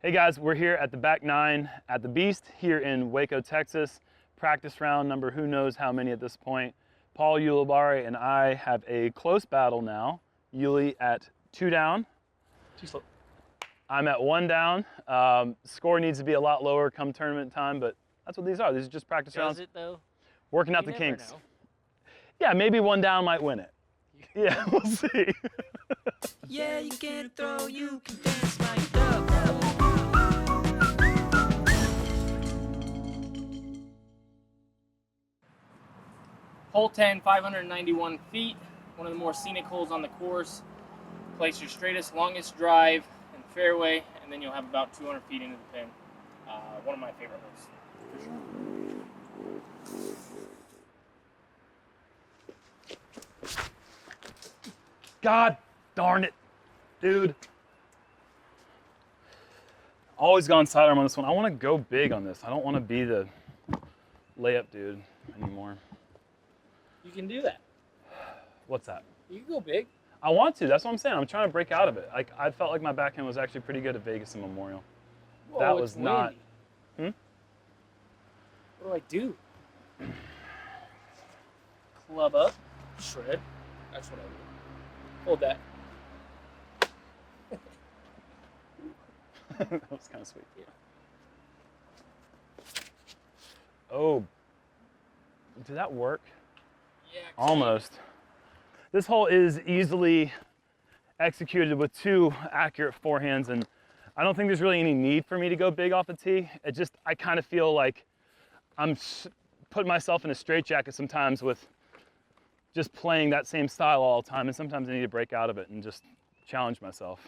Hey guys, we're here at the back 9 at the Beast here in Waco, Texas. Practice round number who knows how many at this point. Paul, Ulibarri, and I have a close battle now. Uli at 2 down. Too slow. I'm at 1 down. Score needs to be a lot lower come tournament time, but that's what these are. These are just practice rounds. Does it though? Working out the kinks. Yeah, maybe 1 down might win it. Yeah, we'll see. Yeah, you can throw, you can dance like dove. Hole 10, 591 feet, one of the more scenic holes on the course. Place your straightest, longest drive in the fairway, and then you'll have about 200 feet into the pin. One of my favorite holes, for sure. God darn it, dude. Always gone sidearm on this one. I want to go big on this. I don't want to be the layup dude anymore. You can do that. What's that? You can go big. I want to. That's what I'm saying. I'm trying to break out of it. Like, I felt like my backhand was actually pretty good at Vegas and Memorial. Whoa, that was not. What do I do? Club up, shred. That's what I do. Hold that. That was kind of sweet. Yeah. Oh, did that work? Yeah. Almost. This hole is easily executed with 2 accurate forehands, and I don't think there's really any need for me to go big off the tee. I kind of feel like I'm putting myself in a straitjacket sometimes with just playing that same style all the time, and sometimes I need to break out of it and just challenge myself.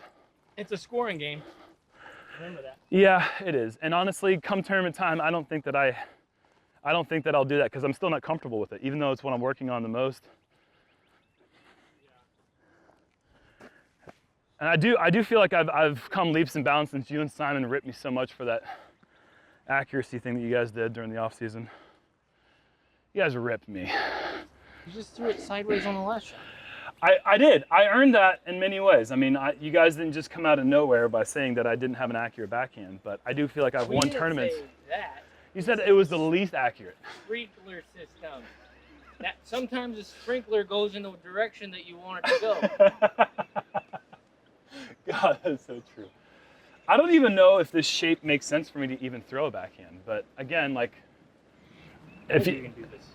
It's a scoring game. Remember that. Yeah, it is. And honestly, come tournament time, I don't think that I'll do that because I'm still not comfortable with it, even though it's what I'm working on the most. And I do feel like I've come leaps and bounds since you and Simon ripped me so much for that accuracy thing that you guys did during the off season. You guys ripped me. You just threw it sideways on the last shot. I did. I earned that in many ways. I mean, you guys didn't just come out of nowhere by saying that I didn't have an accurate backhand, but I do feel like I've won tournaments. Say that. You said it was the least accurate. Sprinkler system. That sometimes a sprinkler goes in the direction that you want it to go. God, that's so true. I don't even know if this shape makes sense for me to even throw a backhand, but again, like, if you can do this.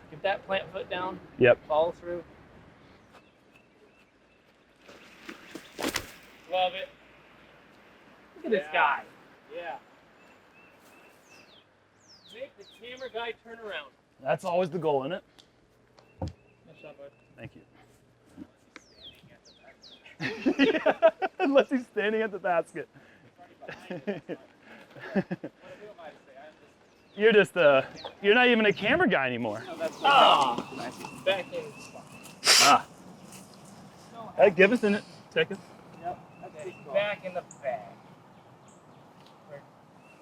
Get that plant foot down. Yep. Follow through. Love it. Look at this guy. Yeah. Make the camera guy turn around. That's always the goal, isn't it? Nice shot, bud. Thank you. Yeah, unless he's standing at the basket. You're just you're not even a camera guy anymore. Oh, that's nice. Back in the spot. Ah. Hey, give us in it. Take us. Yep. Okay. Back in the bag. We're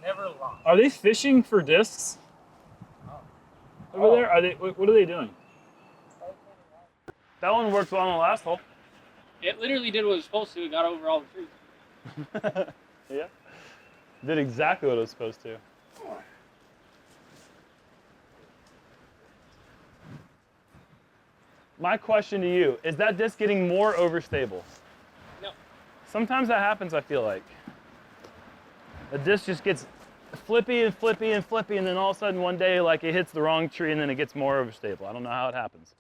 never lost. Are they fishing for discs? Over there? Are they? What are they doing? That one worked well on the last hole. It literally did what it was supposed to. It got over all the trees. Yeah. Did exactly what it was supposed to. My question to you, is that disc getting more overstable? No. Sometimes that happens, I feel like. The disc just gets flippy and flippy and flippy, and then all of a sudden one day, like, it hits the wrong tree and then it gets more overstable. I don't know how it happens.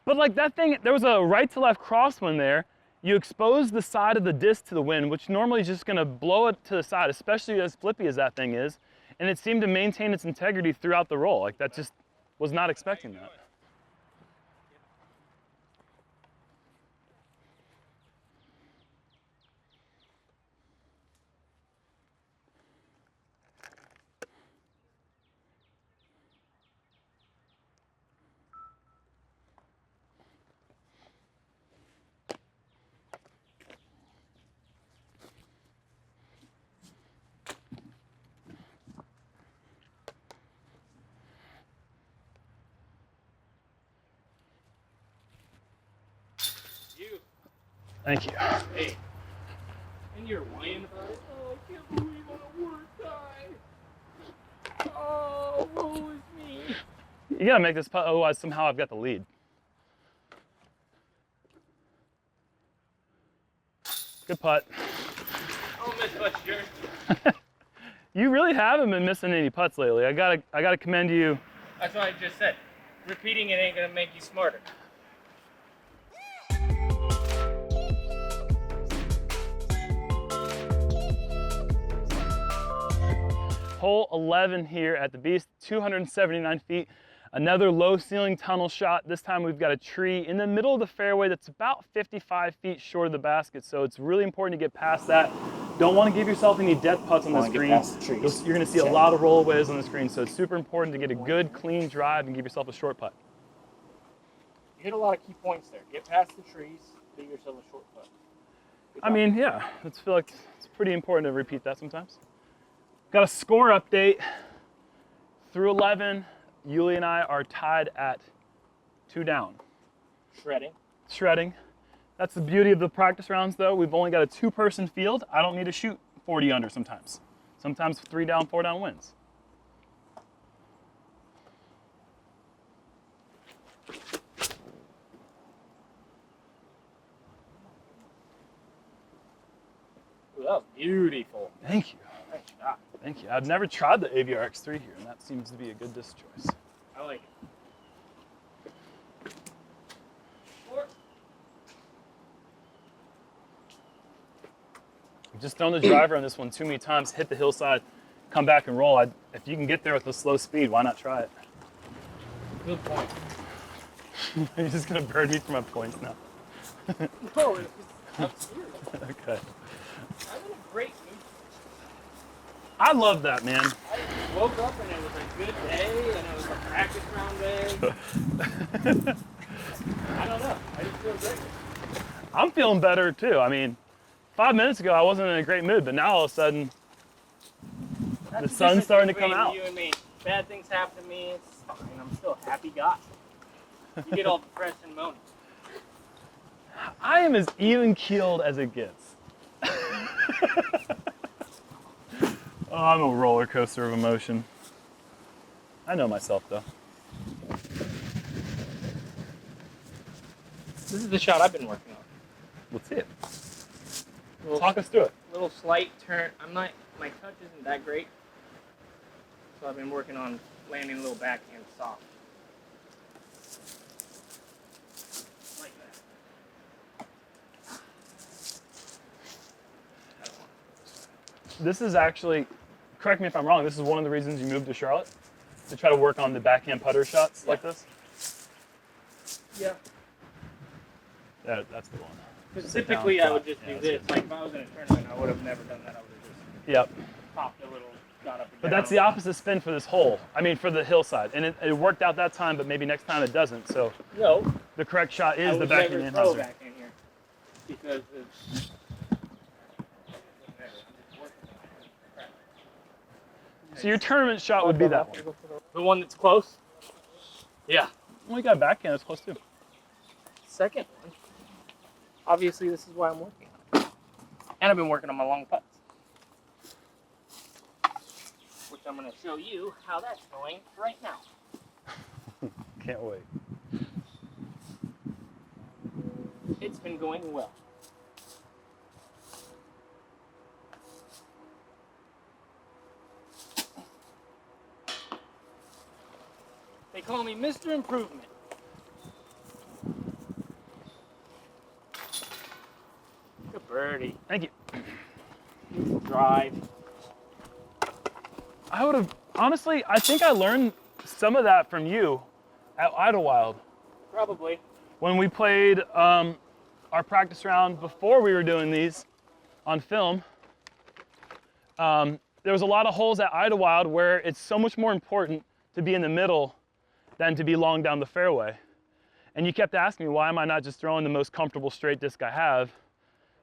But like that thing, there was a right to left crosswind there. You expose the side of the disc to the wind, which normally is just gonna blow it to the side, especially as flippy as that thing is. And it seemed to maintain its integrity throughout the roll. Like, that just was not expecting that. Thank you. Hey, you're whining about it. Oh, I can't believe I'm a work guy. Oh, woe is me. You gotta make this putt, otherwise somehow I've got the lead. Good putt. I'll miss putts, Jerm. You really haven't been missing any putts lately. I gotta commend you. That's what I just said. Repeating it ain't gonna make you smarter. Hole 11 here at the Beast, 279 feet. Another low ceiling tunnel shot. This time we've got a tree in the middle of the fairway that's about 55 feet short of the basket. So it's really important to get past that. Don't want to give yourself any death putts on this green. You're going to see a lot of rollaways on this green. So it's super important to get a good clean drive and give yourself a short putt. You hit a lot of key points there. Get past the trees, give yourself a short putt. I mean, yeah, I feel like it's pretty important to repeat that sometimes. Got a score update. Through 11, Yuli and I are tied at 2 down. Shredding. That's the beauty of the practice rounds, though. We've only got a 2-person field. I don't need to shoot 40 under sometimes. Sometimes 3 down, 4 down wins. Ooh, that was beautiful. Thank you. Nice shot. Thank you. I've never tried the AVR X3 here, and that seems to be a good disc choice. I like it. I've just thrown the driver on this one too many times, hit the hillside, come back and roll. If you can get there with a slow speed, why not try it? Good point. You're just going to burn me for my points now. No, it's just, I'm serious. Okay. I'm in a great mood. I love that, man. I woke up and it was a good day and it was a practice round day. I don't know. I just feel great. I'm feeling better too. I mean, 5 minutes ago I wasn't in a great mood, but now all of a sudden the sun's starting to come out. You and me. Bad things happen to me. It's fine. I'm still a happy guy. You get all depressed and moany. I am as even keeled as it gets. Oh, I'm a roller coaster of emotion. I know myself though. This is the shot I've been working on. Let's see it. Talk us through it. Little slight turn. My touch isn't that great. So I've been working on landing a little backhand soft. Like that. This is actually, correct me if I'm wrong, this is one of the reasons you moved to Charlotte? To try to work on the backhand putter shots like this? Yeah. Yeah, that's the one. Because typically I would just do this. Like if I was in a tournament, I would have never done that. I would have just popped a little, got up and But down. that's the opposite spin for this hole. I mean, for the hillside. And it worked out that time, but maybe next time it doesn't. So No. the correct shot is I the would backhand never throw enhancer. back in here. Because it's... So your tournament shot would be that one. The one that's close? Yeah. Well, you got a backhand that's close too. Second one. Obviously, this is why I'm working. And I've been working on my long putts. Which I'm going to show you how that's going right now. Can't wait. It's been going well. They call me Mr. Improvement. Good birdie. Thank you. Beautiful drive. I would have, honestly, I think I learned some of that from you at Idlewild. Probably. When we played our practice round before we were doing these on film, there was a lot of holes at Idlewild where it's so much more important to be in the middle than to be long down the fairway. And you kept asking me, why am I not just throwing the most comfortable straight disc I have?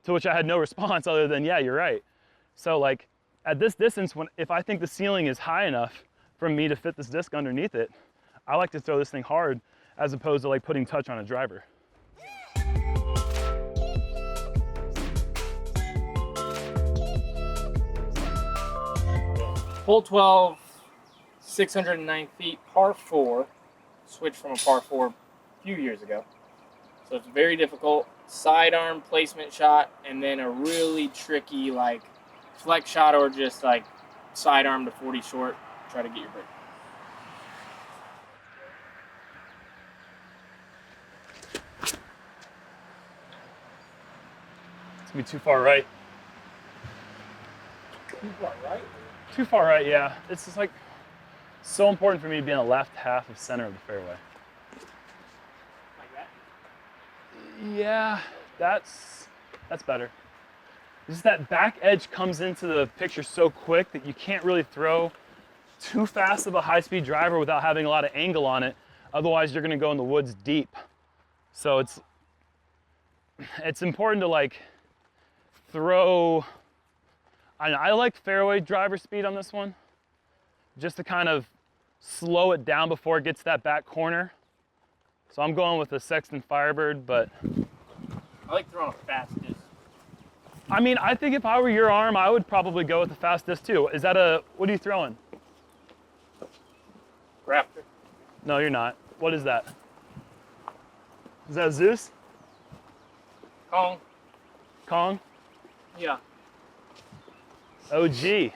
To which I had no response other than, yeah, you're right. So like at this distance, if I think the ceiling is high enough for me to fit this disc underneath it, I like to throw this thing hard as opposed to like putting touch on a driver. Hole 12, 609 feet, par 4. Switched from a par 4 a few years ago. So it's very difficult. Sidearm placement shot, and then a really tricky like flex shot or just like sidearm to 40 short. Try to get your break. It's gonna be too far right. Too far right? Too far right, yeah. It's just like so important for me to be in the left half of center of the fairway. Like that? Yeah, that's better. Just that back edge comes into the picture so quick that you can't really throw too fast of a high-speed driver without having a lot of angle on it. Otherwise, you're gonna go in the woods deep. So it's important to like throw. I like fairway driver speed on this one, just to kind of slow it down before it gets to that back corner. So I'm going with the Sexton Firebird, but I like throwing a fast disc. I mean, I think if I were your arm, I would probably go with the fast disc too. Is that what are you throwing? Raptor. No, you're not. What is that? Is that Zeus? Kong. Kong? Yeah. OG.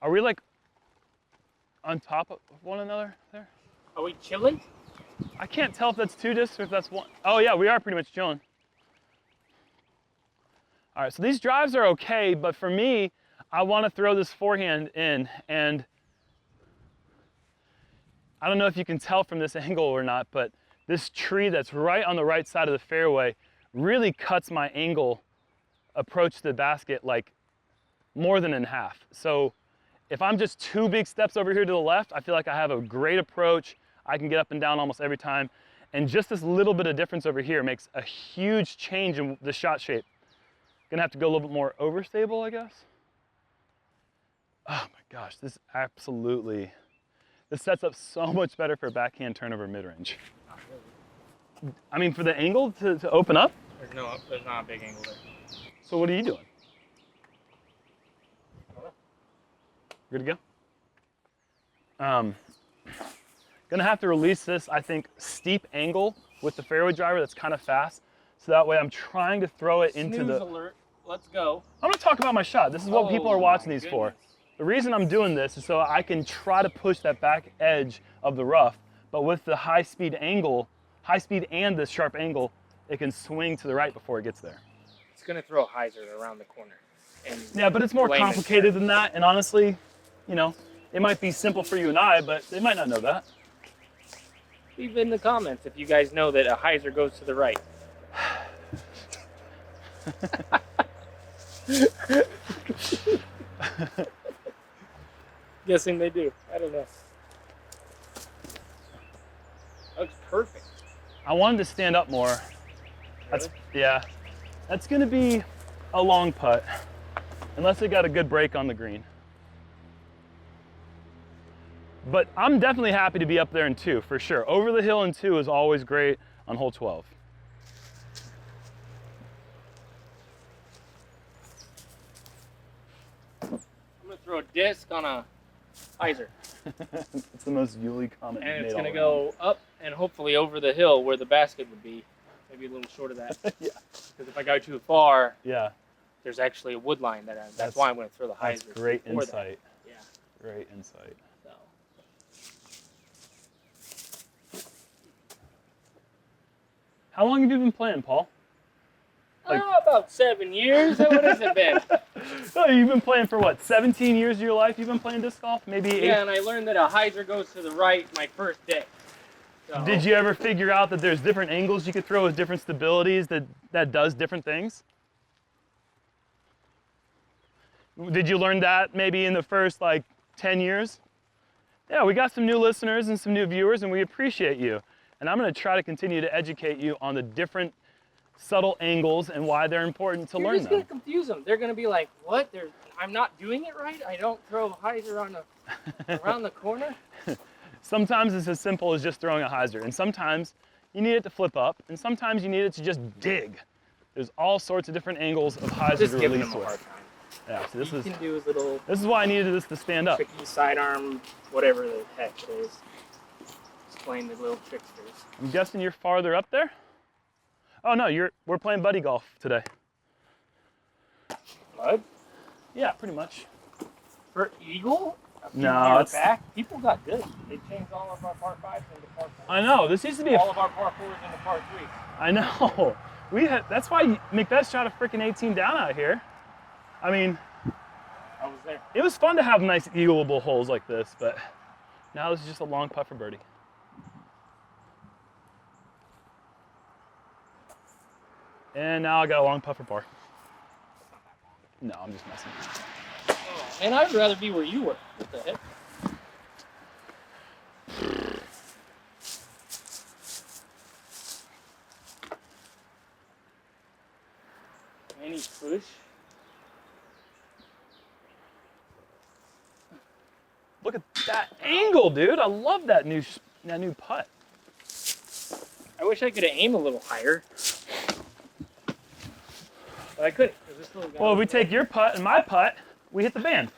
Are we like on top of one another there? Are we chilling? I can't tell if that's two discs or if that's one. Oh yeah, we are pretty much chilling. All right, so these drives are okay, but for me, I want to throw this forehand in, and I don't know if you can tell from this angle or not, but this tree that's right on the right side of the fairway really cuts my angle approach to the basket like more than in half. So if I'm just 2 big steps over here to the left, I feel like I have a great approach. I can get up and down almost every time. And just this little bit of difference over here makes a huge change in the shot shape. Gonna have to go a little bit more overstable, I guess. Oh my gosh, this sets up so much better for backhand turnover mid-range. Not really. I mean, for the angle to open up? There's not a big angle there. So what are you doing? Good to go? Gonna have to release this, I think, steep angle with the fairway driver that's kind of fast. So that way I'm trying to throw it into Snooze the... alert. Let's go. I'm gonna talk about my shot. This is what people are watching these for. Goodness. The reason I'm doing this is so I can try to push that back edge of the rough, but with the high speed and the sharp angle, it can swing to the right before it gets there. It's gonna throw a hyzer around the corner. And Yeah, but it's more complicated than that, and honestly, you know, it might be simple for you and I, but they might not know that. Leave in the comments if you guys know that a hyzer goes to the right. Guessing they do. I don't know. Looks perfect. I wanted to stand up more. Really? Yeah. That's gonna be a long putt, unless it got a good break on the green. But I'm definitely happy to be up there in 2, for sure. Over the hill in 2 is always great on hole 12. I'm gonna throw a disc on a hyzer. It's the most Yuli comment And made it's gonna all go up and hopefully over the hill where the basket would be. Maybe a little short of that. Yeah. Because if I go too far, Yeah. there's actually a wood line that's why I'm gonna throw the hyzer. That's great before insight. That. Yeah. Great insight. So. How long have you been playing, Paul? Like- About 7 years. What has it been? Oh, you've been playing for what, 17 years of your life? You've been playing disc golf? Maybe 8? Yeah, and I learned that a hyzer goes to the right my first day. So, Did you ever figure out that there's different angles you could throw with different stabilities that does different things? Did you learn that maybe in the first like 10 years? Yeah, we got some new listeners and some new viewers, and we appreciate you. And I'm going to try to continue to educate you on the different subtle angles and why they're important to You're learn just them. gonna confuse them. They're gonna be like, "What? I'm not doing it right. I don't throw hyzer around the corner." Sometimes it's as simple as just throwing a hyzer, and sometimes you need it to flip up, and sometimes you need it to just dig. There's all sorts of different angles of hyzer Just to giving release them a hard with. time. Yeah, so He can do his little this is why I needed this to stand up. tricky sidearm, whatever the heck it is. Just playing the little tricksters. I'm guessing you're farther up there? Oh no, we're playing buddy golf today. What? Yeah, pretty much. For Eagle? No, it's back. People got good. They changed all of our par 5s into par 4s. I know, this used to be all of our par 4s into par 3s. I know. That's why Macbeth shot a freaking 18 down out here. I mean, I was there. it was fun to have nice eagleable holes like this, but now this is just a long putt for birdie. And now I got a long putt for par. No, I'm just messing. Oh, and I'd rather be where you were. What the heck? Any push? Look at that angle, dude. I love that new putt. I wish I could have aimed a little higher. But I couldn't. Well, if we take your putt and my putt, we hit the band.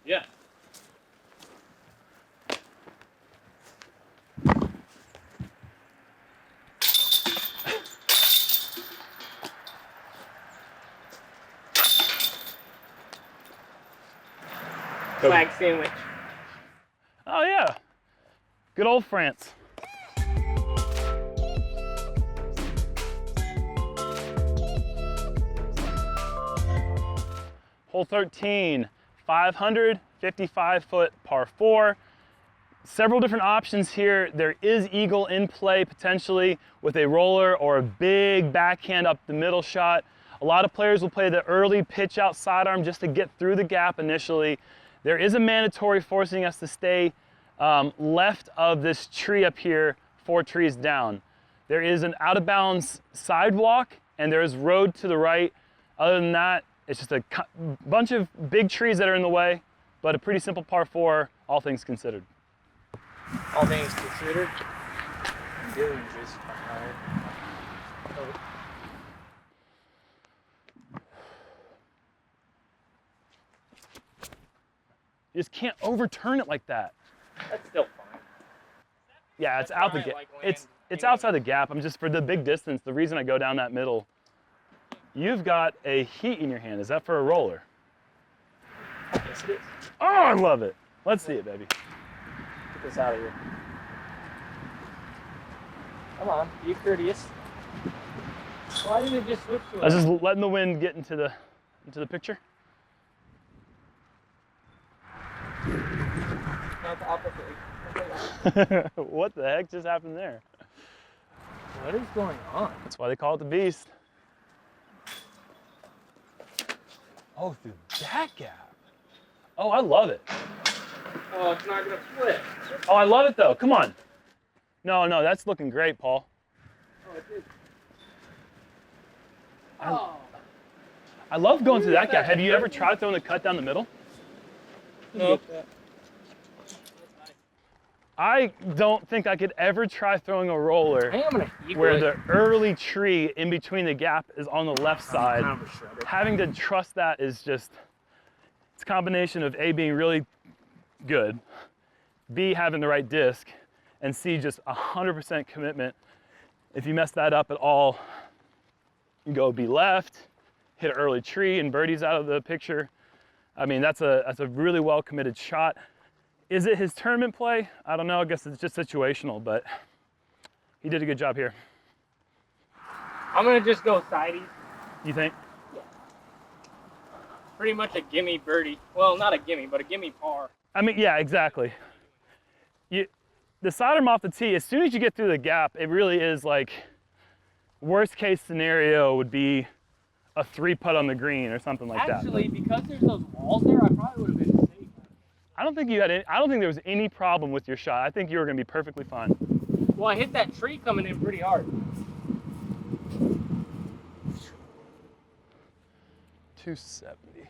Yeah. Flag sandwich. Oh yeah. Good old France. Hole 13, 555-foot par 4. Several different options here. There is eagle in play potentially with a roller or a big backhand up the middle shot. A lot of players will play the early pitch out sidearm just to get through the gap initially. There is a mandatory forcing us to stay left of this tree up here, 4 trees down. There is an out of bounds sidewalk and there is road to the right. Other than that, it's just a bunch of big trees that are in the way, but a pretty simple par 4, all things considered. All things considered. Doing just You just can't overturn it like that. That's still fine. Yeah, it's out the gap. It's outside the gap. I'm just for the big distance. The reason I go down that middle. You've got a heat in your hand. Is that for a roller? Yes, it is. Oh, I love it. Let's see it, baby. Get this out of here. Come on, be courteous. Why did it just switch to I was just letting the wind get into the picture. Not the opposite. What the heck just happened there? What is going on? That's why they call it the beast. Oh, through that gap. Oh, I love it. Oh, it's not gonna flip. Oh, I love it though. Come on. No, that's looking great, Paul. Oh, it did. I love going through that gap. Have you ever tried throwing the cut down the middle? No. I don't think I could ever try throwing a roller where the early tree in between the gap is on the left side. Having to trust that is just, it's a combination of A, being really good, B, having the right disc, and C, just 100% commitment. If you mess that up at all, you go be left, hit an early tree, and birdie's out of the picture. I mean, that's a really well committed shot. Is it his tournament play? I don't know. I guess it's just situational, but he did a good job here. I'm gonna just go sidey. You think? Yeah. Pretty much a gimme birdie. Well, not a gimme, but a gimme par. I mean, yeah, exactly. The sidearm off the tee, as soon as you get through the gap, it really is like, worst case scenario would be a 3-putt on the green or something like that. Actually, because there's those walls there, I probably would have been safe. I don't think there was any problem with your shot. I think you were going to be perfectly fine. Well, I hit that tree coming in pretty hard. 270.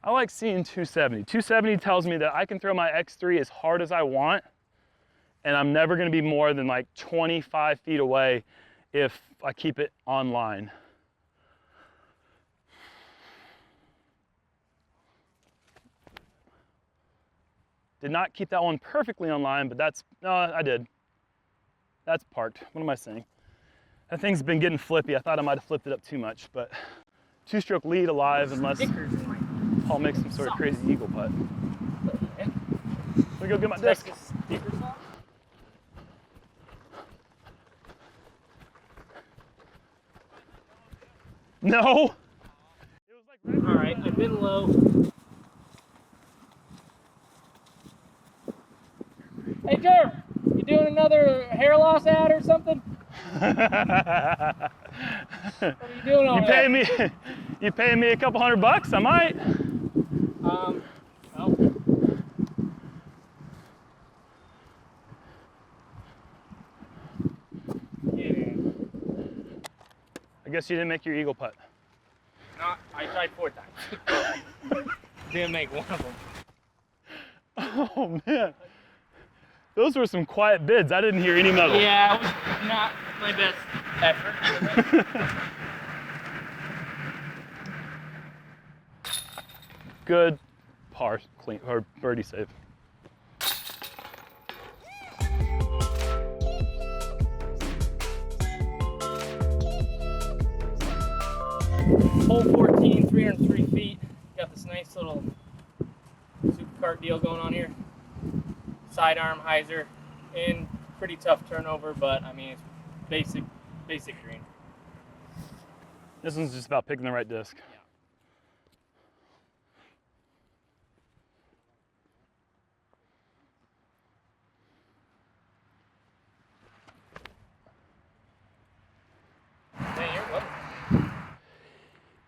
I like seeing 270. 270 tells me that I can throw my X3 as hard as I want, and I'm never going to be more than like 25 feet away. if I keep it online. Did not keep that one perfectly online, but that's, no, I did. That's parked. What am I saying? That thing's been getting flippy. I thought I might have flipped it up too much, but two-stroke lead alive unless Paul makes some sort of crazy eagle putt. Let me go get my disc. No. All right, I've been low. Hey, Jerm, you doing another hair loss ad or something? What are you doing over there? You paying me a couple $100? I might. Well. Yeah. I guess you didn't make your eagle putt. No, I tried 4 times. Didn't make one of them. Oh man. Those were some quiet bids. I didn't hear any metal. Yeah, it was not my best effort. Good par clean or birdie save. Hole 14, 303 feet. Got this nice little super cart deal going on here. Sidearm hyzer in pretty tough turnover, but I mean it's basic green. This one's just about picking the right disc. Yeah. Hey, you're welcome.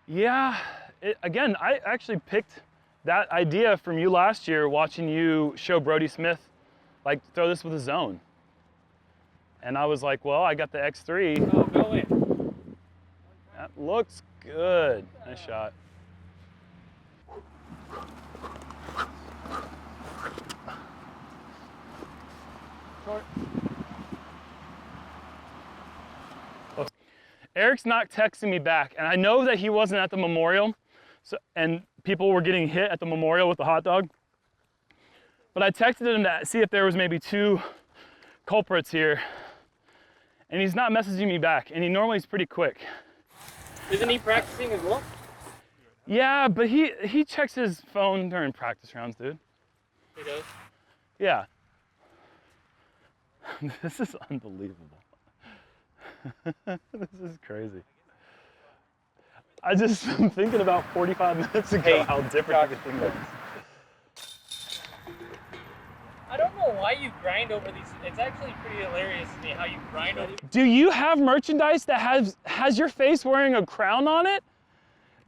Yeah, again, I actually picked that idea from you last year, watching you show Brody Smith, like, throw this with a zone. And I was like, well, I got the X3. Oh, go in. That looks good. Nice shot. Short. Eric's not texting me back, and I know that he wasn't at the memorial, and people were getting hit at the memorial with the hot dog. But I texted him to see if there was maybe 2 culprits here, and he's not messaging me back, and he normally is pretty quick. Isn't he practicing as well? Yeah, but he checks his phone during practice rounds, dude. He does? Yeah. This is unbelievable. This is crazy. I'm thinking about 45 minutes ago how different everything looks. I don't know why you grind over these. It's actually pretty hilarious to me how you grind over. Do you have merchandise that has your face wearing a crown on it?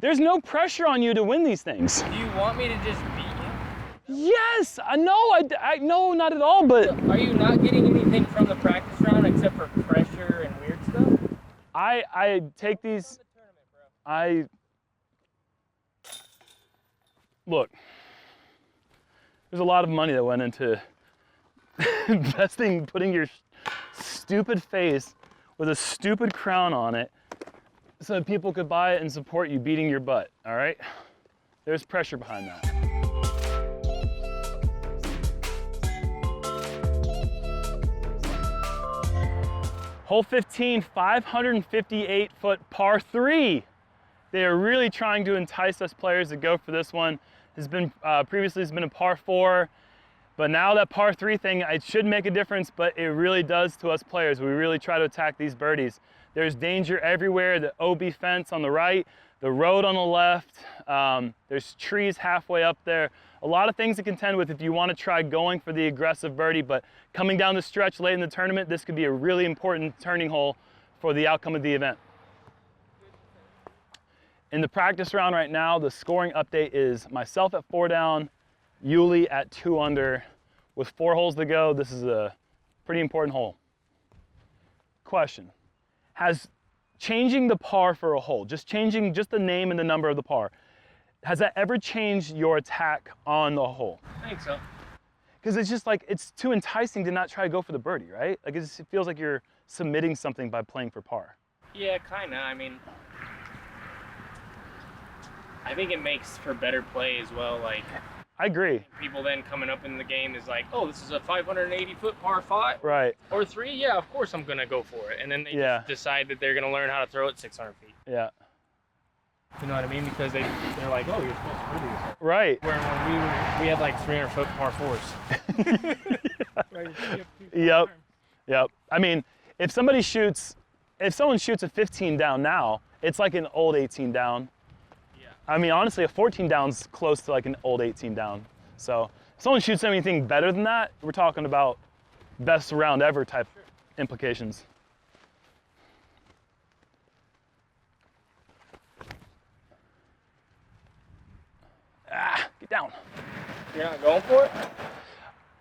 There's no pressure on you to win these things. Do you want me to just beat you? Yes, I know. I no, not at all. But are you not getting anything from the practice round except for pressure and weird stuff? I take these. Look. There's a lot of money that went into investing, putting your stupid face with a stupid crown on it so that people could buy it and support you beating your butt, all right? There's pressure behind that. Hole 15, 558-foot par 3. They are really trying to entice us players to go for this one. Previously it's been a par 4, but now that par 3 thing, it should make a difference, but it really does to us players. We really try to attack these birdies. There's danger everywhere. The OB fence on the right, the road on the left, there's trees halfway up there. A lot of things to contend with if you want to try going for the aggressive birdie, but coming down the stretch late in the tournament, this could be a really important turning hole for the outcome of the event. In the practice round right now, the scoring update is myself at 4 down, Uli at 2 under. With 4 holes to go, this is a pretty important hole. Question, has changing the par for a hole, just changing just the name and the number of the par, has that ever changed your attack on the hole? I think so. Because it's just like, it's too enticing to not try to go for the birdie, right? Like it feels like you're submitting something by playing for par. Yeah, kind of. I mean, I think it makes for better play as well. Like, I agree. people then coming up in the game is like, oh, this is a 580-foot par 5 Right. or 3. Yeah, of course I'm gonna go for it. And then they just decide that they're gonna learn how to throw it 600 feet. Yeah. You know what I mean? Because they're like, oh, you're supposed to do this. Right. Where when we had like 300-foot par 4s. Yep. Yep. I mean, if someone shoots a 15 down now, it's like an old 18 down. Yeah. I mean, honestly, a 14 down's close to like an old 18 down. So if someone shoots anything better than that, we're talking about best round ever type implications. Get down. You're not going for it?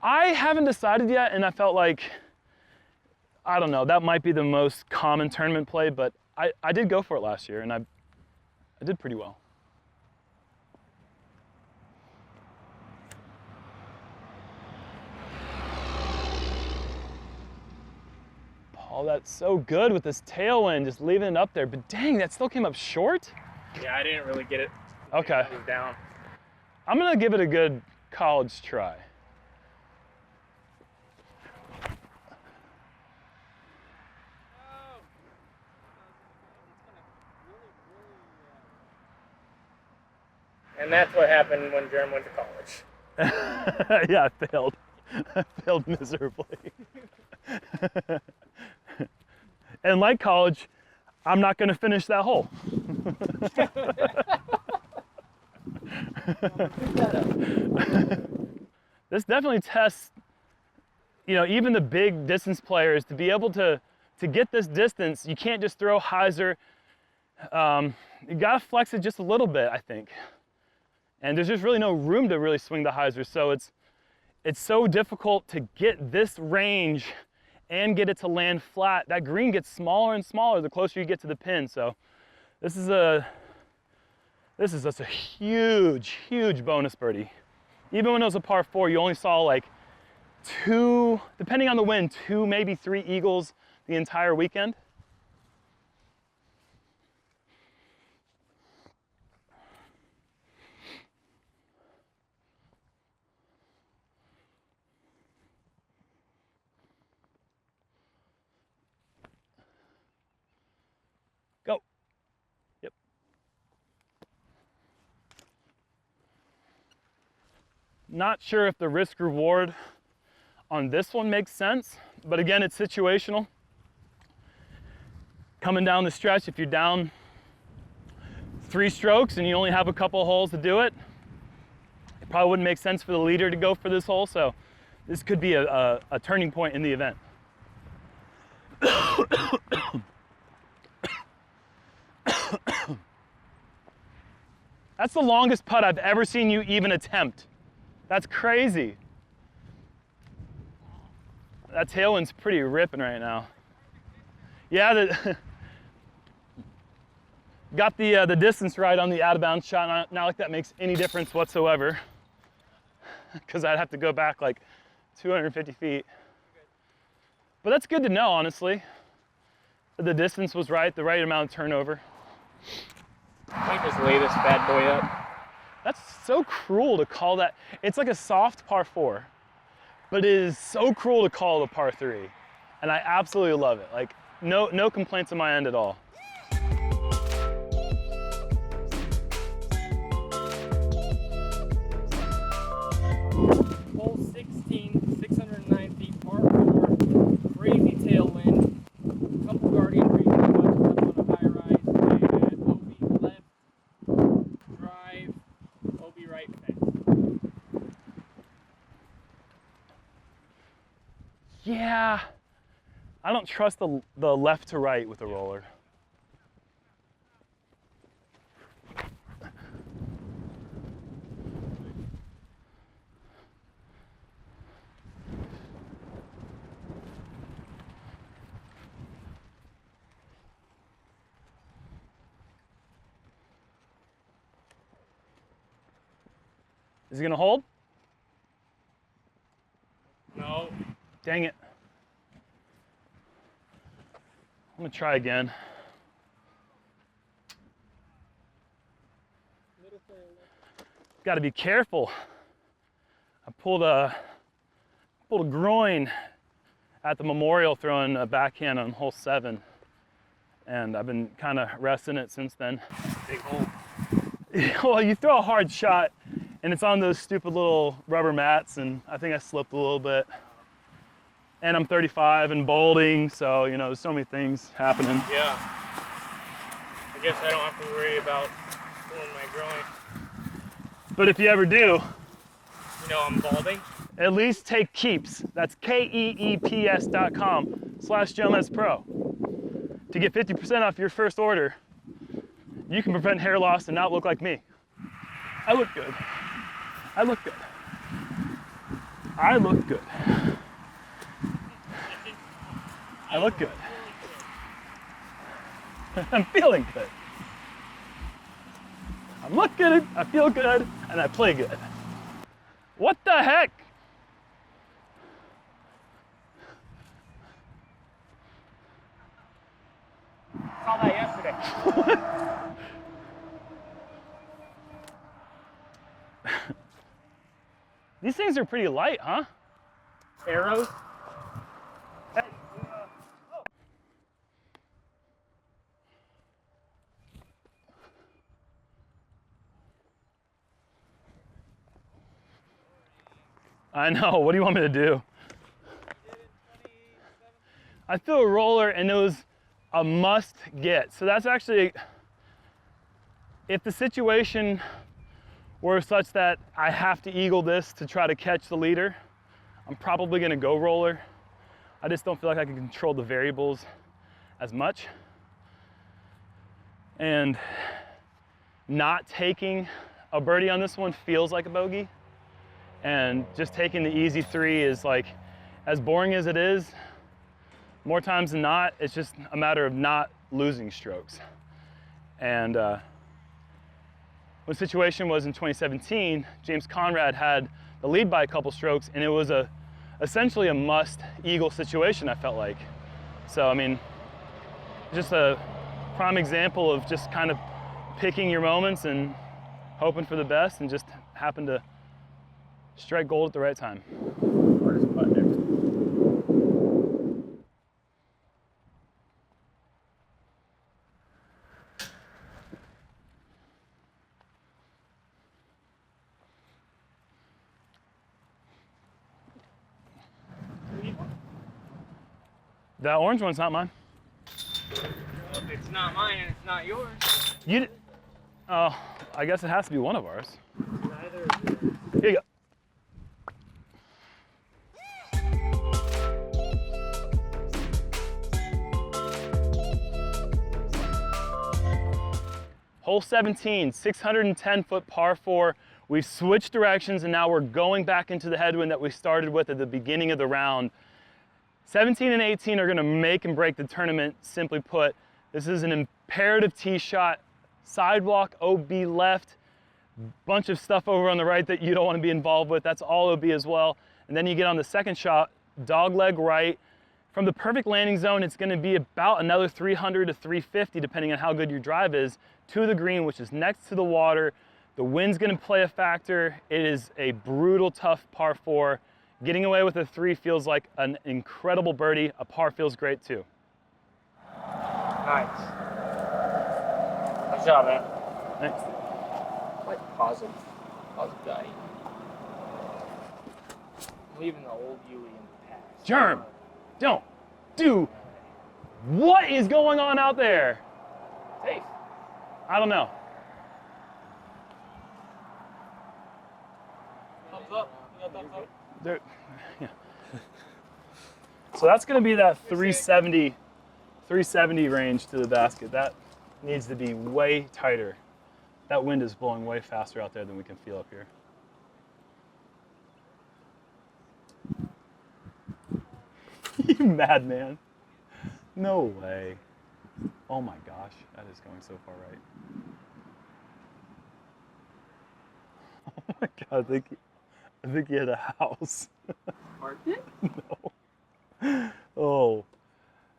I haven't decided yet, and I felt like, I don't know, that might be the most common tournament play, but I did go for it last year, and I did pretty well. Paul, that's so good with this tailwind, just leaving it up there, but dang, that still came up short? Yeah, I didn't really get it. Okay. It was down. I'm gonna give it a good college try. And that's what happened when Jerm went to college. Yeah, I failed. I failed miserably. And like college, I'm not gonna finish that hole. This definitely tests, you know, even the big distance players to be able to get this distance. You can't just throw hyzer. You gotta flex it just a little bit, I think. And there's just really no room to really swing the hyzer. So it's so difficult to get this range and get it to land flat. That green gets smaller and smaller the closer you get to the pin. So this is just a huge, huge bonus birdie. Even when it was a par 4, you only saw like 2, depending on the wind, 2, maybe 3 eagles the entire weekend. Go. Yep. Not sure if the risk reward on this one makes sense, but again, it's situational. Coming down the stretch, if you're down 3 strokes and you only have a couple holes to do it, it probably wouldn't make sense for the leader to go for this hole, so this could be a turning point in the event. That's the longest putt I've ever seen you even attempt. That's crazy. That tailwind's pretty ripping right now. Yeah, got the distance right on the out of bounds shot. Not like that makes any difference whatsoever, because I'd have to go back like 250 feet. But that's good to know, honestly. The distance was right, the right amount of turnover. I might just lay this bad boy up. That's so cruel to call that. It's like a soft par 4, but it is so cruel to call it a par 3. And I absolutely love it. Like, no complaints on my end at all. Hole 16, 609 feet, par 4, crazy tailwind, couple guardian reefs up on a high rise, and OB left, drive, OB right fence. Yeah, I don't trust the left to right with the roller. Is he gonna hold? No. Dang it. I'm gonna try again. Got to be careful. I pulled a groin at the Memorial throwing a backhand on hole 7, and I've been kind of resting it since then. Big hole. Well, you throw a hard shot, and it's on those stupid little rubber mats, and I think I slipped a little bit. And I'm 35 and balding, so you know, there's so many things happening. Yeah. I guess I don't have to worry about pulling my groin. But if you ever do, You know I'm balding. at least take Keeps. That's KEEPS.com/JomezPro to get 50% off your first order. You can prevent hair loss and not look like me. I look good. I look good. I look good. I look good. I'm feeling good. I look good, I feel good, and I play good. What the heck? Saw that yesterday. These things are pretty light, huh? Arrows. I know, what do you want me to do? I threw a roller and it was a must get. So that's actually, if the situation were such that I have to eagle this to try to catch the leader, I'm probably gonna go roller. I just don't feel like I can control the variables as much. And not taking a birdie on this one feels like a bogey. And just taking the easy 3 is like, as boring as it is, more times than not, it's just a matter of not losing strokes. And when the situation was in 2017, James Conrad had the lead by a couple strokes, and it was essentially a must eagle situation, I felt like. So, I mean, just a prime example of just kind of picking your moments and hoping for the best, and just happened to strike gold at the right time. Hardest putt ever. That orange one's not mine. Well, if it's not mine and it's not yours. Oh, I guess it has to be one of ours. Neither is yours. Here you go. Hole 17, 610-foot par 4. We've switched directions and now we're going back into the headwind that we started with at the beginning of the round. 17 and 18 are going to make and break the tournament, simply put. This is an imperative tee shot, sidewalk, OB left, bunch of stuff over on the right that you don't want to be involved with. That's all OB as well. And then you get on the second shot, dog leg right. From the perfect landing zone, it's going to be about another 300 to 350, depending on how good your drive is, to the green, which is next to the water. The wind's going to play a factor. It is a brutal, tough par 4. Getting away with a 3 feels like an incredible birdie. A par feels great too. Nice. Nice job, man. Thanks. Quite positive guy. Leaving the old Yui in the past. Jerm, don't do. What is going on out there? Safe. I don't know. Thumbs up. You got thumbs up? There, yeah. So that's going to be that 370 range to the basket. That needs to be way tighter. That wind is blowing way faster out there than we can feel up here. You madman. No way. Oh my gosh, that is going so far right. Oh my God, I think you hit a house. Marked it? No. Oh.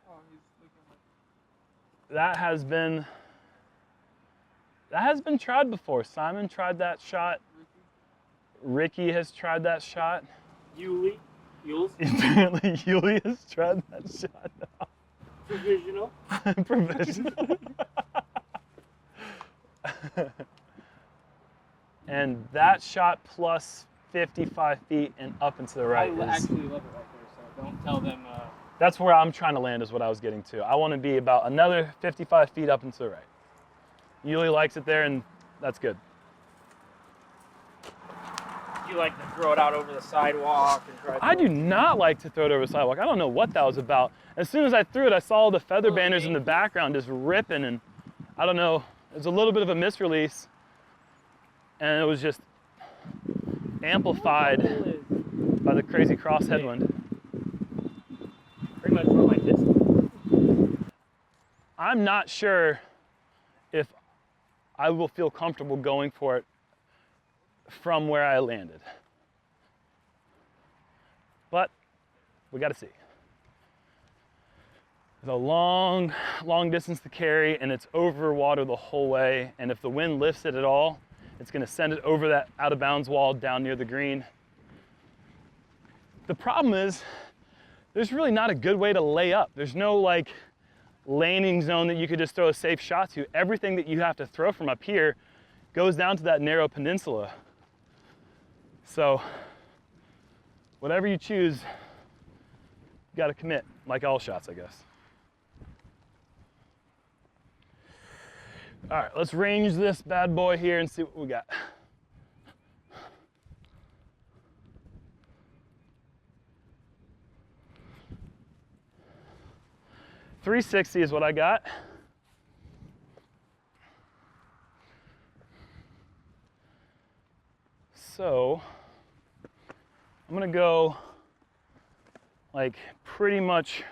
Oh, he's looking like... that has been tried before. Simon tried that shot. Ricky has tried that shot. Yules? Apparently Yuli has tried that shot. Provisional. Provisional. And that shot plus 55 feet and up and to the right. I actually love it right there, so don't tell them. That's where I'm trying to land is what I was getting to. I want to be about another 55 feet up and to the right. Yuli likes it there, and that's good. You like to throw it out over the sidewalk and try. I do not like to throw it over the sidewalk. I don't know what that was about. As soon as I threw it, I saw the feather banners in the background just ripping, and I don't know. It was a little bit of a misrelease, and it was just amplified by the crazy cross headwind. Pretty much where my distance. I'm not sure if I will feel comfortable going for it from where I landed. But we got to see. It's a long, long distance to carry, and it's over water the whole way. And if the wind lifts it at all, it's going to send it over that out of bounds wall down near the green. The problem is there's really not a good way to lay up. There's no like landing zone that you could just throw a safe shot to. Everything that you have to throw from up here goes down to that narrow peninsula. So whatever you choose, you got to commit, like all shots, I guess. All right, let's range this bad boy here and see what we got. .360 is what I got. So I'm gonna go like pretty much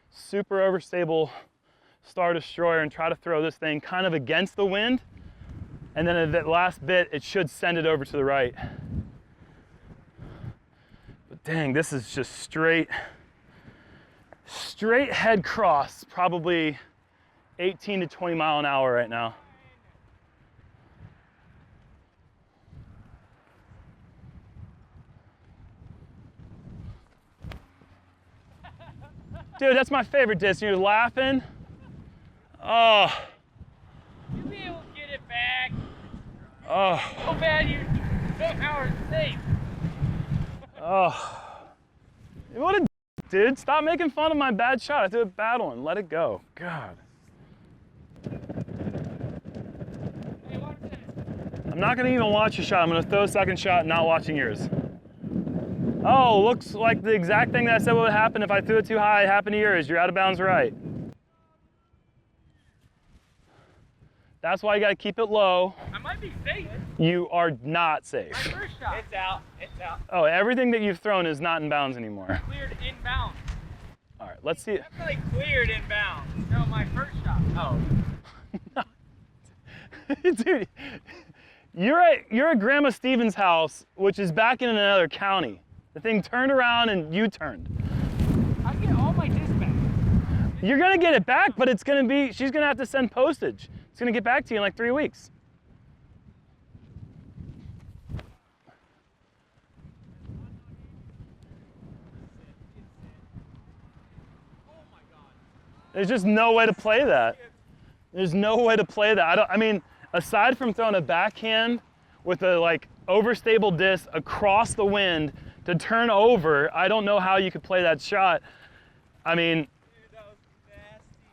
super overstable Star Destroyer and try to throw this thing kind of against the wind, and then at that last bit it should send it over to the right. But dang, this is just straight head cross, probably 18 to 20 mile an hour right now. Dude, that's my favorite disc. You're laughing. Oh. You'll be able to get it back. Oh. So bad you somehow are safe. Oh. What a dude. Stop making fun of my bad shot. I threw a bad one. Let it go. God. Hey, watch this. I'm not going to even watch your shot. I'm going to throw a second shot, not watching yours. Oh, looks like the exact thing that I said would happen if I threw it too high happened to yours. You're out of bounds right. That's why you got to keep it low. I might be safe. You are not safe. My first shot. It's out. It's out. Oh, everything that you've thrown is not in bounds anymore. Cleared inbound. All right, let's see it. Definitely cleared inbound. No, my first shot. Oh. Dude, you're at Grandma Stevens' house, which is back in another county. The thing turned around and you turned. I get all my disc back. You're gonna get it back, but it's gonna be, she's gonna have to send postage. It's gonna get back to you in like 3 weeks. There's just no way to play that. There's no way to play that. I mean, aside from throwing a backhand with a like overstable disc across the wind to turn over, I don't know how you could play that shot. I mean,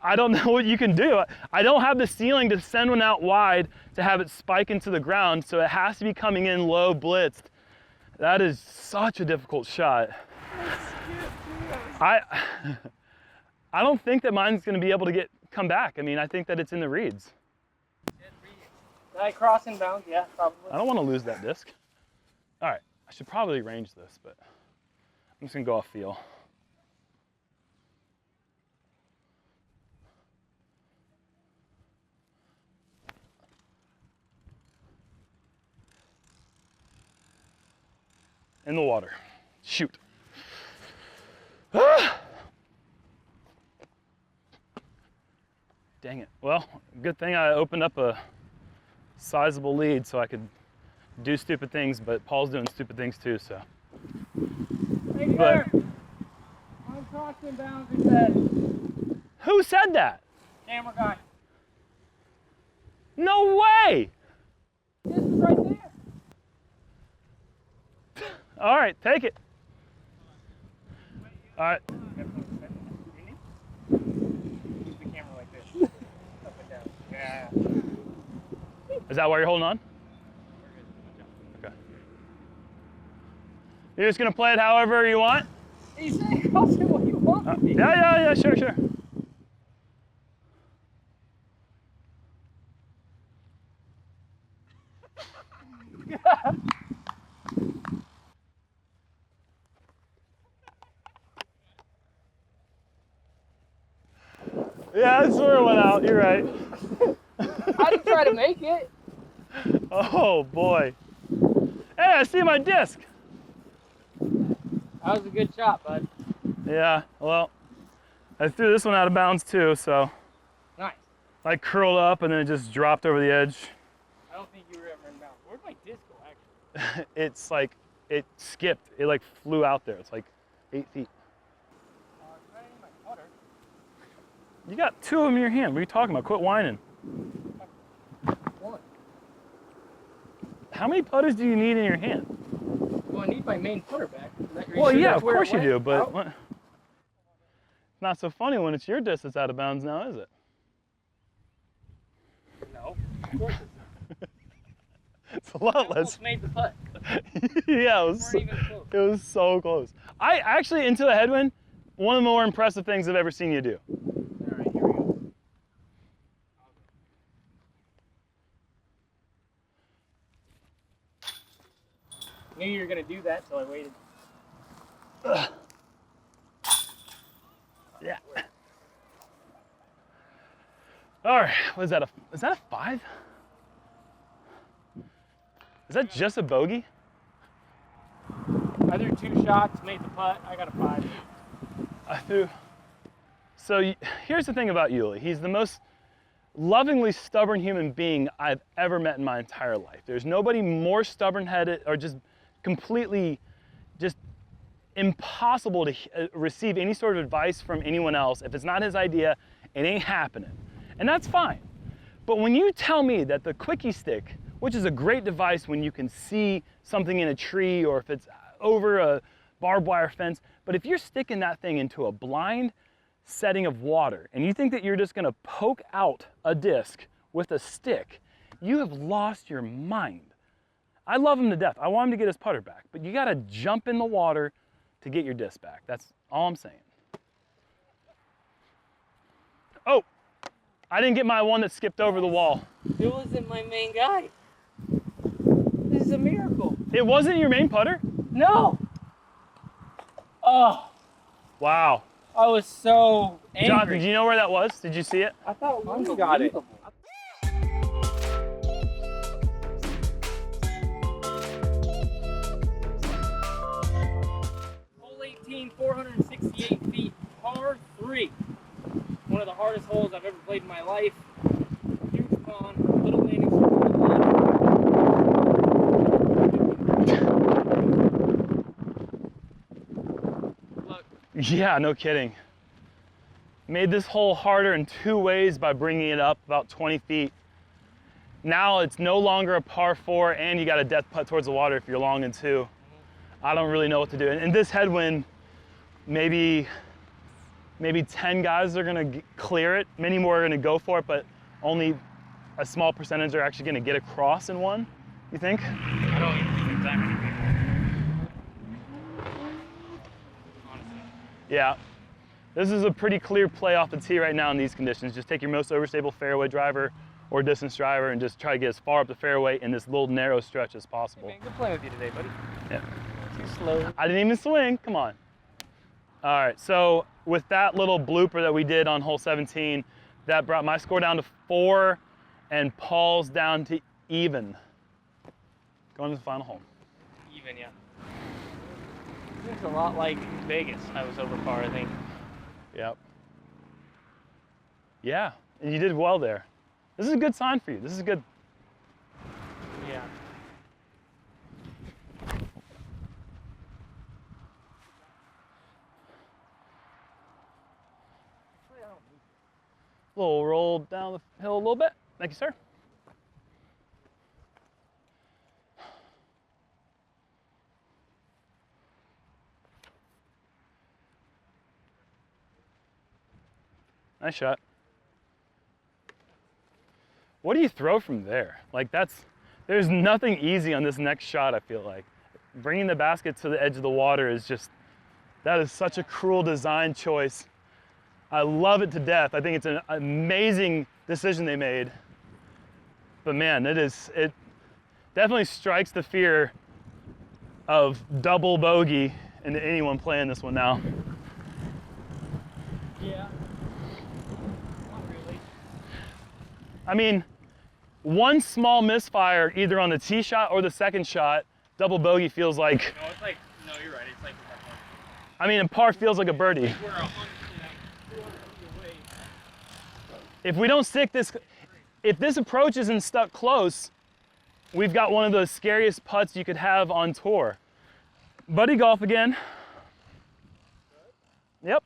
I don't know what you can do. I don't have the ceiling to send one out wide to have it spike into the ground, so it has to be coming in low blitzed. That is such a difficult shot. I don't think that mine's gonna be able to come back. I mean, I think that it's in the reeds. Did I cross inbound? Yeah, probably. I don't want to lose that disc. All right, I should probably range this, but I'm just gonna go off feel. In the water. Shoot. Ah! Dang it. good thing I opened up a sizable lead so I could do stupid things, but Paul's doing stupid things too, so. Hey, there. I'm crossing bounds, he said. Who said that? Camera guy. No way! This is right there. All right, take it. All right. Use the camera like this. Up and down. Yeah. Is that why you're holding on? Okay. You're just gonna play it however you want? He said cross it what you want me. Yeah, sure. Yeah, that's where it went out. You're right. I didn't try to make it. Oh boy. Hey, I see my disc. That was a good shot, bud. Yeah, well, I threw this one out of bounds too, so. Nice. I curled up and then it just dropped over the edge. I don't think you were ever in bounds. Where'd my disc go, actually? It's like, it skipped. It like flew out there. It's like 8 feet. It's not in my putter. You got 2 of them in your hand. What are you talking about? Quit whining. One. How many putters do you need in your hand? Well, I need my main putter back. Well, yeah, of course you do, but what? It's not so funny when it's your disc that's out of bounds now, is it? No, of course it's It's a lot I less. almost made the putt. Yeah, it We was, weren't even close. it was so close. I actually, into the headwind, one of the more impressive things I've ever seen you do. All right, here we go. Knew you were gonna do that, so I waited. Yeah. All right, what is that a 5? Is that just a bogey? I threw 2 shots, made the putt. I got a 5. I threw. So here's the thing about Uli. He's the most lovingly stubborn human being I've ever met in my entire life. There's nobody more stubborn-headed or just completely just impossible to receive any sort of advice from anyone else. If it's not his idea, it ain't happening. And that's fine. But when you tell me that the quickie stick, which is a great device when you can see something in a tree or if it's over a barbed wire fence, but if you're sticking that thing into a blind setting of water and you think that you're just gonna poke out a disc with a stick, you have lost your mind. I love him to death. I want him to get his putter back, but you gotta jump in the water to get your disc back. That's all I'm saying. Oh, I didn't get my one that skipped over the wall. It wasn't my main guy. This is a miracle. It wasn't your main putter? No. Oh, Wow. I was so angry. John, did you know where that was? Did you see it? I thought Lou got it. Hole 18, 468 feet, par 3. One of the hardest holes I've ever played in my life. Huge pond, little landing strip. Look. Yeah, no kidding. Made this hole harder in 2 ways by bringing it up about 20 feet. Now it's no longer a par 4 and you got a death putt towards the water if you're long in 2. I don't really know what to do. And this headwind, maybe 10 guys are gonna clear it. Many more are gonna go for it, but only a small percentage are actually gonna get across in one, you think? I don't even think that many people. Honestly. Yeah. This is a pretty clear play off the tee right now in these conditions. Just take your most overstable fairway driver or distance driver and just try to get as far up the fairway in this little narrow stretch as possible. Hey man, good playing with you today, buddy. Yeah. Too slow. I didn't even swing, come on. All right, so with that little blooper that we did on hole 17, that brought my score down to 4 and Paul's down to even. Going to the final hole. Even, yeah. It's a lot like Vegas. I was over par, I think. Yep. Yeah, and you did well there. This is a good sign for you. This is good. Yeah. Little roll down the hill a little bit. Thank you, sir. Nice shot. What do you throw from there? Like there's nothing easy on this next shot, I feel like. Bringing the basket to the edge of the water is just, that is such a cruel design choice. I love it to death. I think it's an amazing decision they made. But man, it definitely strikes the fear of double bogey into anyone playing this one now. Yeah. Not really. I mean, one small misfire either on the tee shot or the second shot, double bogey feels like, No, it's like, no, you're right. It's like, I mean, a par feels like a birdie. we're 200 feet away. If we don't stick this, if this approach isn't stuck close, we've got one of the scariest putts you could have on tour. Buddy golf again. Yep.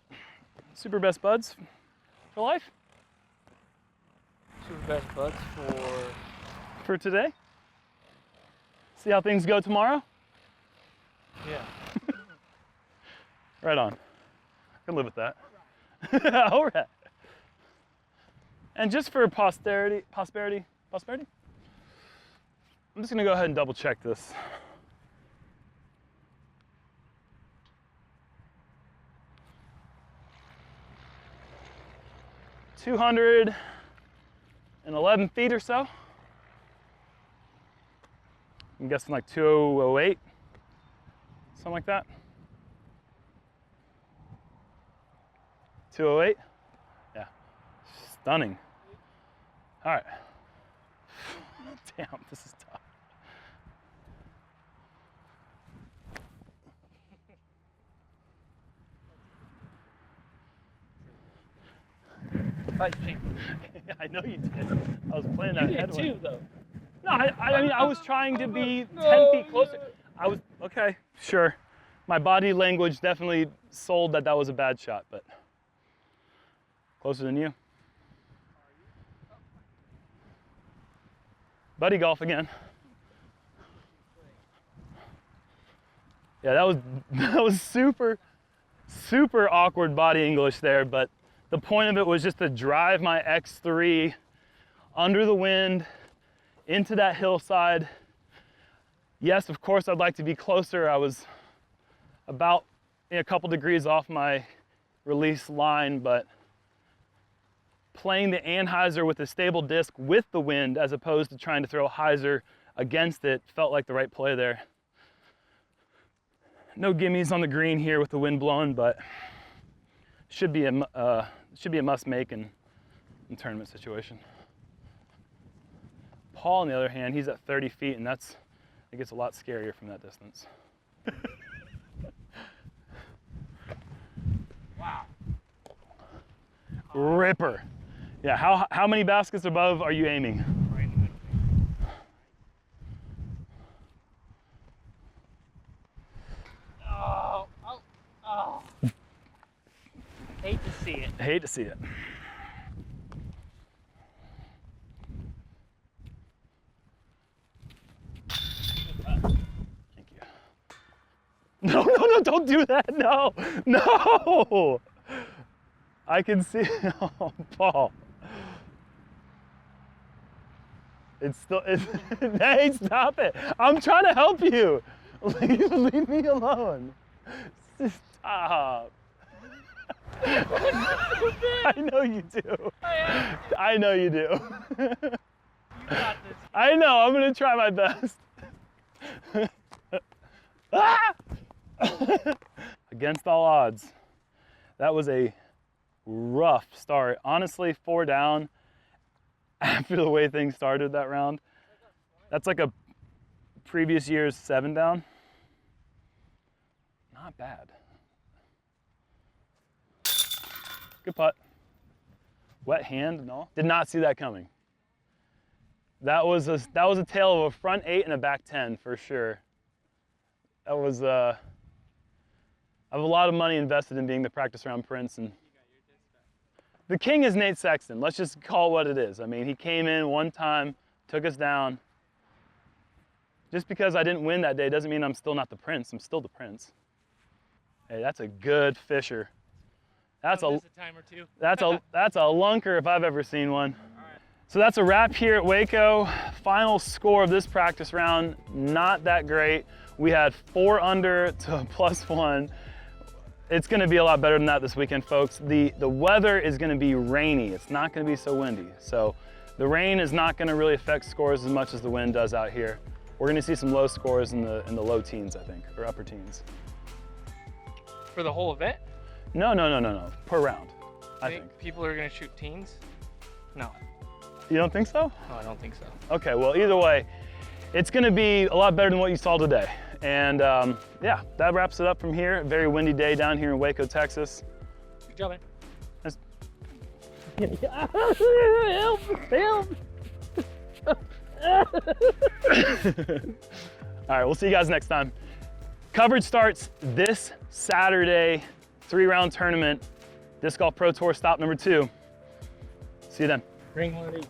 Super best buds for life. Super best buds For today. See how things go tomorrow? Yeah. Right on. I can live with that. All right. And just for prosperity, I'm just gonna go ahead and double check this. $211 feet or so. I'm guessing like 208, something like that. 208? Yeah, stunning. All right. Damn, this is tough. I know you did. I was playing that You did headwind. too, though. No, I mean, I was trying to be 10 feet closer. I was, okay, sure. My body language definitely sold that that was a bad shot, but closer than you. Buddy golf again. Yeah, that was super awkward body English there, but the point of it was just to drive my X3 under the wind into that hillside. Yes, of course, I'd like to be closer. I was about a couple degrees off my release line, but playing the anhyzer with a stable disc with the wind as opposed to trying to throw hyzer against it felt like the right play there. No gimmies on the green here with the wind blowing, but should be a must make in tournament situation. Paul, on the other hand, he's at 30 feet, and it gets a lot scarier from that distance. Wow. Ripper. Yeah, how many baskets above are you aiming? Right in the middle. Oh. Hate to see it. I hate to see it. Thank you. No, don't do that. No. I can see, oh, Paul. Hey, stop it. I'm trying to help you. Leave me alone. Stop. I know you do. I know you do. You got this. I know, I'm gonna try my best. Against all odds, that was a rough start. Honestly, 4 down after the way things started that round. That's like a previous year's 7 down. Not bad. Good putt. Wet hand, no. Did not see that coming. That was a tale of a front 8 and a back 10 for sure. That was I have a lot of money invested in being the practice round prince, and the king is Nate Sexton. Let's just call it what it is. I mean, he came in one time, took us down. Just because I didn't win that day doesn't mean I'm still not the prince. I'm still the prince. Hey, that's a good fisher. That's a time or two. that's a lunker if I've ever seen one. So that's a wrap here at Waco. Final score of this practice round, not that great. We had 4 under to a +1. It's gonna be a lot better than that this weekend, folks. The weather is gonna be rainy. It's not gonna be so windy. So the rain is not gonna really affect scores as much as the wind does out here. We're gonna see some low scores in the low teens, I think, or upper teens. For the whole event? No, per round, I think. People are gonna shoot teens? No. You don't think so? No, I don't think so. Okay, well, either way, it's gonna be a lot better than what you saw today. And yeah, that wraps it up from here. A very windy day down here in Waco, Texas. Good job, man. Help! All right, we'll see you guys next time. Coverage starts this Saturday, 3-round tournament, Disc Golf Pro Tour stop number 2. See you then. Bring one of these.